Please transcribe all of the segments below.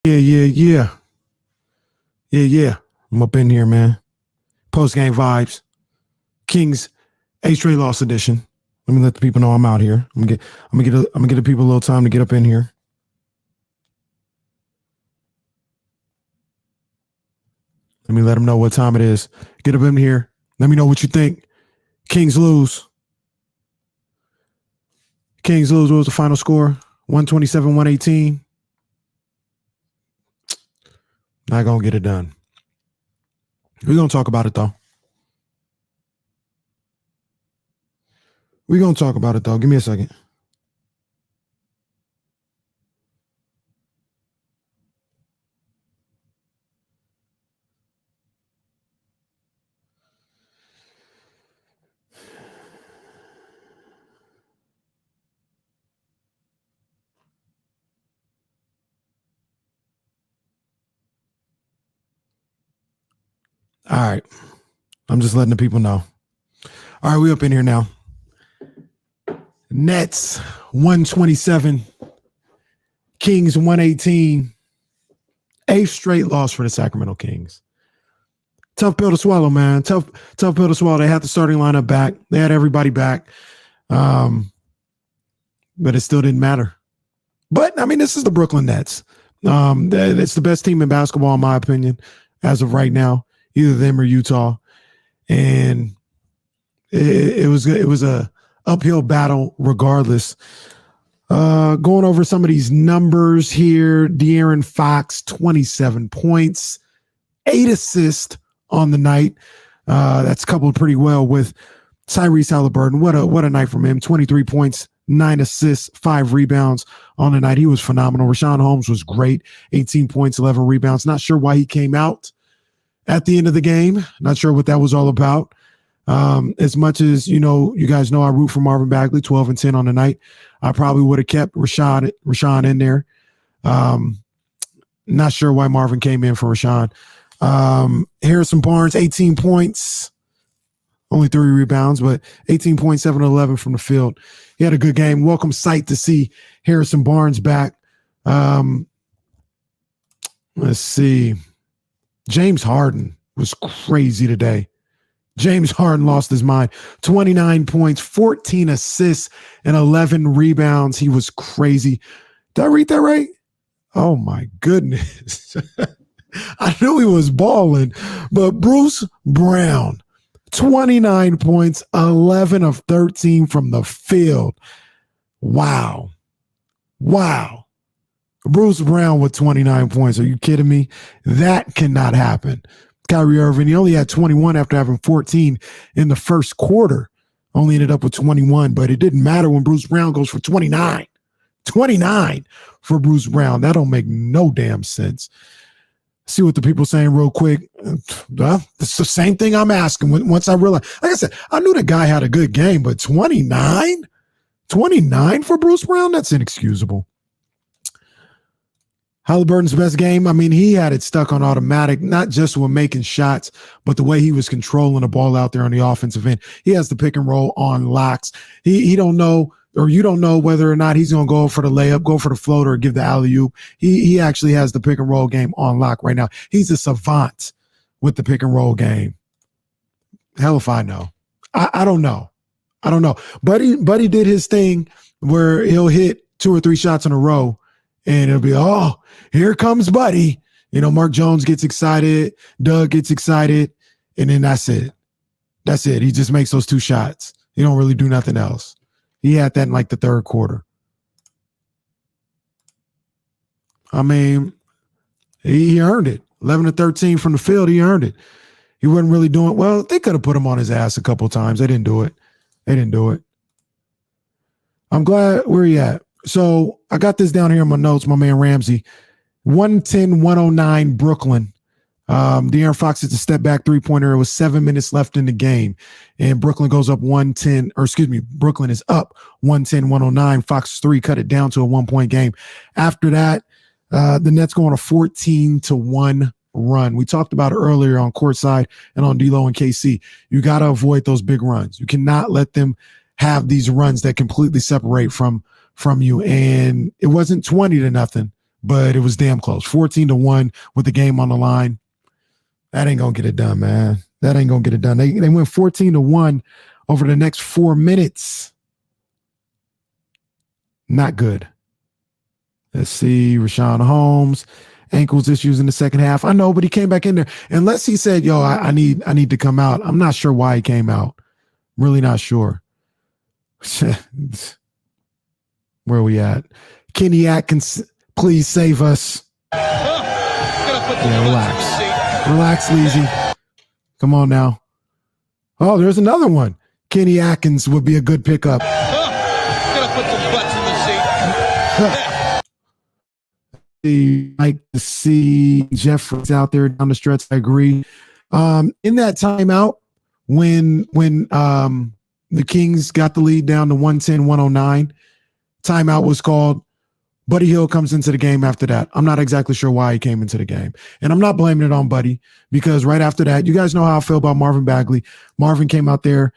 Yeah. Yeah. I'm up in here, man. Postgame vibes. Kings 8 straight loss edition. Let me let the people know I'm out here. I'm gonna get the people a little time to get up in here. Let me let them know what time it is. Get up in here. Let me know what you think. Kings lose. Kings lose. What was the final score? 127-118. Not gonna get it done. We're gonna talk about it though. Give me a second. All right. I'm just letting the people know. All right, we up in here now. Nets 127. Kings 118. 8th straight loss for the Sacramento Kings. Tough pill to swallow, man. Tough pill to swallow. They had the starting lineup back. They had everybody back. But it still didn't matter. But, I mean, this is the Brooklyn Nets. It's the best team in basketball, in my opinion, as of right now. Either them or Utah. And it was a uphill battle regardless. Going over some of these numbers here. De'Aaron Fox, 27 points, 8 assists on the night. That's coupled pretty well with Tyrese Halliburton. What a night from him. 23 points, 9 assists, 5 rebounds on the night. He was phenomenal. Rashawn Holmes was great. 18 points, 11 rebounds. Not sure why he came out at the end of the game. Not sure what that was all about. As much as, you guys know I root for Marvin Bagley, 12 and 10 on the night. I probably would have kept Rashawn in there. Not sure why Marvin came in for Rashawn. Harrison Barnes, 18 points, only 3 rebounds, but 18 points, 7 11 from the field. He had a good game. Welcome sight to see Harrison Barnes back. Let's see. James Harden was crazy today. James Harden lost his mind. 29 points, 14 assists, and 11 rebounds. He was crazy. Did I read that right? Oh, my goodness. I knew he was balling, but Bruce Brown, 29 points, 11 of 13 from the field. Wow. Bruce Brown with 29 points. Are you kidding me? That cannot happen. Kyrie Irving, he only had 21 after having 14 in the first quarter. Only ended up with 21, but it didn't matter when Bruce Brown goes for 29. 29 for Bruce Brown. That don't make no damn sense. See what the people saying real quick. It's the same thing I'm asking once I realized. Like I said, I knew the guy had a good game, but 29? 29 for Bruce Brown? That's inexcusable. Halliburton's best game, I mean, he had it stuck on automatic, not just with making shots, but the way he was controlling the ball out there on the offensive end. He has the pick and roll on locks. He don't know, or you don't know whether or not he's going to go for the layup, go for the floater, or give the alley-oop. He actually has the pick and roll game on lock right now. He's a savant with the pick and roll game. Hell if I know. I don't know. Buddy did his thing where he'll hit 2 or 3 shots in a row, and it'll be, oh, here comes Buddy. Mark Jones gets excited. Doug gets excited. And then that's it. He just makes those 2 shots. He don't really do nothing else. He had that in like the third quarter. I mean, he earned it. 11 to 13 from the field, he earned it. He wasn't really doing well. They could have put him on his ass a couple of times. They didn't do it. I'm glad where he at. So I got this down here in my notes, my man Ramsey. 110-109 Brooklyn. De'Aaron Fox hits a step back 3-pointer. It was 7 minutes left in the game. And Brooklyn goes up Brooklyn is up 110-109. Fox 3 cut it down to a 1-point game. After that, the Nets go on a 14-1 run. We talked about it earlier on courtside and on D-Lo and KC. You got to avoid those big runs. You cannot let them have these runs that completely separate from you. And it wasn't 20-0, but it was damn close. 14-1 with the game on the line. That ain't going to get it done, man. That ain't going to get it done. They went 14-1 over the next 4 minutes. Not good. Let's see. Rashawn Holmes, ankles issues in the second half. I know, but he came back in there. Unless he said, yo, I need to come out. I'm not sure why he came out. Really not sure. Where are we at? Kenny Atkins, please save us. Yeah, relax. Relax, Leezy. Come on now. Oh, there's another one. Kenny Atkins would be a good pickup. Gonna put some butts in the seat. Like to see Jeffries out there down the stretch. I agree. In that timeout, when the Kings got the lead down to 110-109, timeout was called. Buddy Hield comes into the game after that. I'm not exactly sure why he came into the game. And I'm not blaming it on Buddy, because right after that, you guys know how I feel about Marvin Bagley. Marvin came out there,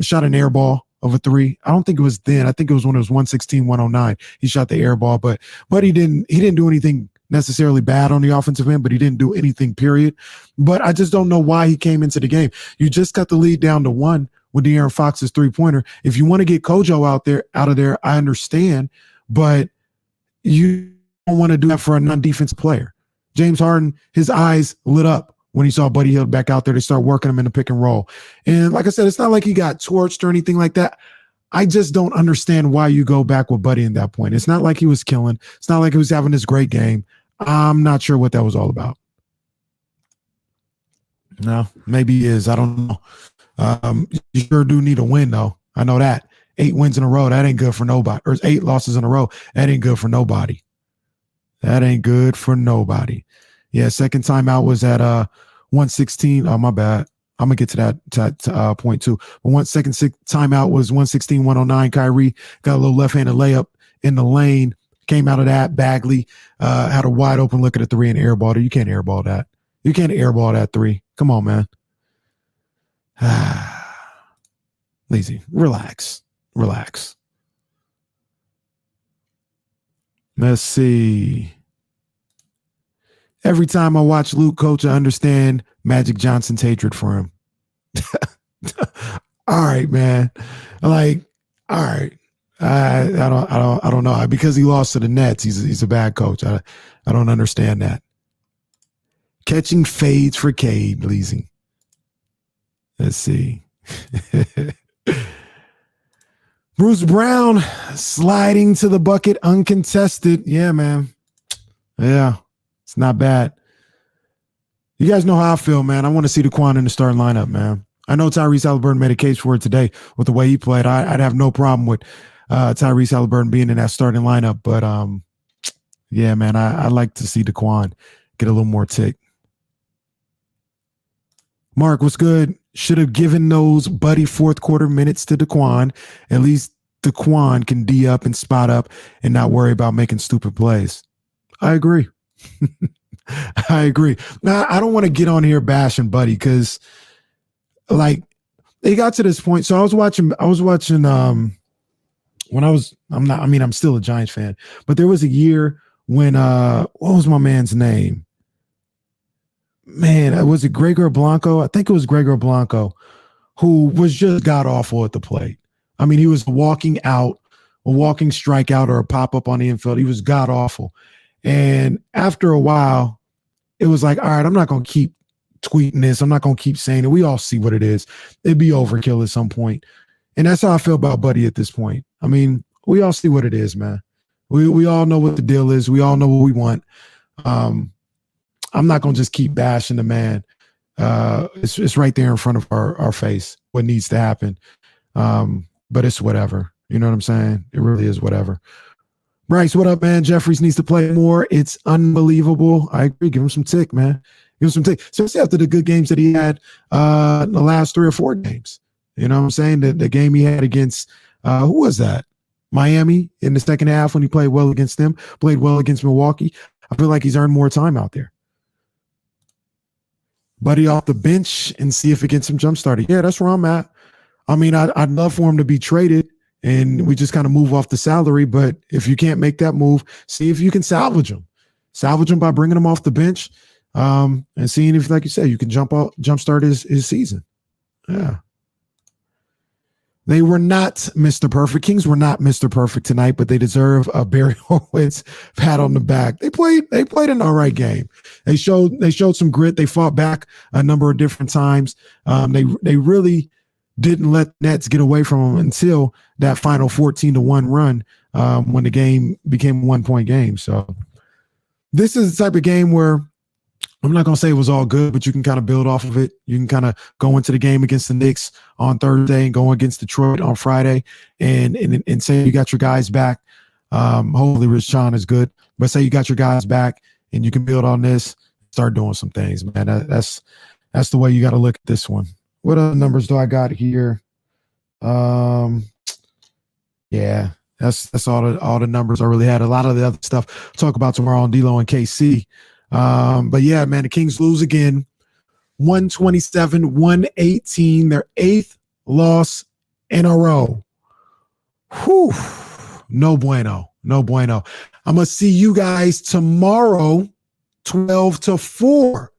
shot an air ball of a three. I don't think it was then. I think it was when it was 116-109. He shot the air ball, but he didn't do anything necessarily bad on the offensive end, but he didn't do anything, period. But I just don't know why he came into the game. You just got the lead down to 1 with De'Aaron Fox's three-pointer. If you want to get Kojo out of there, I understand, but you don't want to do that for a non-defensive player. James Harden, his eyes lit up when he saw Buddy Hield back out there. They start working him in the pick and roll. And like I said, it's not like he got torched or anything like that. I just don't understand why you go back with Buddy in that point. It's not like he was killing. It's not like he was having this great game. I'm not sure what that was all about. No, maybe he is. I don't know. You sure do need a win, though. I know that. 8 wins in a row, that ain't good for nobody. Or 8 losses in a row, that ain't good for nobody. That ain't good for nobody. Yeah, second timeout was at 116. Oh, my bad. I'm going to get to that point too. But second timeout was 116-109. Kyrie got a little left-handed layup in the lane. Came out of that. Bagley had a wide open look at a three and airballed it. You can't airball that. You can't airball that three. Come on, man. Lazy. Relax. Let's see. Every time I watch Luke coach, I understand Magic Johnson's hatred for him. All right, man. Like, all right. I don't know. Because he lost to the Nets, he's a bad coach. I don't understand that. Catching fades for Cade, Leasing. Let's see. Bruce Brown sliding to the bucket uncontested. Yeah, man. Yeah, it's not bad. You guys know how I feel, man. I want to see Daquan in the starting lineup, man. I know Tyrese Halliburton made a case for it today with the way he played. I'd have no problem with Tyrese Halliburton being in that starting lineup. But, yeah, man, I'd like to see Daquan get a little more tick. Mark, what's good? Should have given those Buddy fourth quarter minutes to Daquan. At least Daquan can D up and spot up and not worry about making stupid plays. I agree. I agree. Now, I don't want to get on here bashing Buddy because, like, they got to this point. So I was watching when I'm still a Giants fan, but there was a year when what was my man's name? Man, was it Gregor Blanco? I think it was Gregor Blanco, who was just god awful at the plate. I mean, he was walking strikeout or a pop-up on the infield. He was god awful. And after a while, it was like, all right, I'm not going to keep tweeting this. I'm not going to keep saying it. We all see what it is. It'd be overkill at some point. And that's how I feel about Buddy at this point. I mean, we all see what it is, man. We all know what the deal is. We all know what we want. I'm not going to just keep bashing the man. It's right there in front of our face, what needs to happen. But it's whatever. You know what I'm saying? It really is whatever. Bryce, what up, man? Jeffries needs to play more. It's unbelievable. I agree. Give him some tick, man. Give him some tick. Especially after the good games that he had in the last 3 or 4 games. You know what I'm saying? The game he had against, who was that? Miami in the second half when he played well against them, played well against Milwaukee. I feel like he's earned more time out there. Buddy off the bench and see if it gets him jump started. Yeah, that's where I'm at. I mean, I'd love for him to be traded and we just kind of move off the salary. But if you can't make that move, see if you can salvage him. salvage him by bringing him off the bench and seeing if, like you said, you can jumpstart his season. Yeah. They were not Mr. Perfect. Kings were not Mr. Perfect tonight, but they deserve a Barry Horowitz pat on the back. They played an all right game. They showed some grit. They fought back a number of different times. They really didn't let Nets get away from them until that final 14-1 run when the game became a 1-point game. So this is the type of game where I'm not going to say it was all good, but you can kind of build off of it. You can kind of go into the game against the Knicks on Thursday and go against Detroit on Friday and say you got your guys back. Hopefully Rich Sean is good, but say you got your guys back and you can build on this, start doing some things, man. That's the way you got to look at this one. What other numbers do I got here? Yeah, that's all the numbers I really had. A lot of the other stuff we'll talk about tomorrow on D-Lo and KC. But yeah, man, the Kings lose again, 127-118, their 8th loss in a row. Whew, no bueno. I'm going to see you guys tomorrow, 12-4.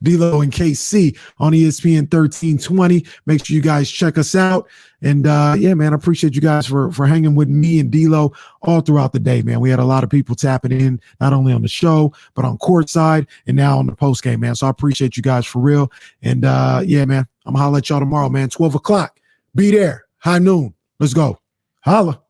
D-Lo and KC on ESPN 1320. Make sure you guys check us out. And yeah, man, I appreciate you guys for hanging with me and D-Lo all throughout the day, man. We had a lot of people tapping in, not only on the show, but on courtside and now on the post game, man. So I appreciate you guys for real. And yeah, man, I'm gonna holler at y'all tomorrow, man. 12 o'clock. Be there. High noon. Let's go. Holla.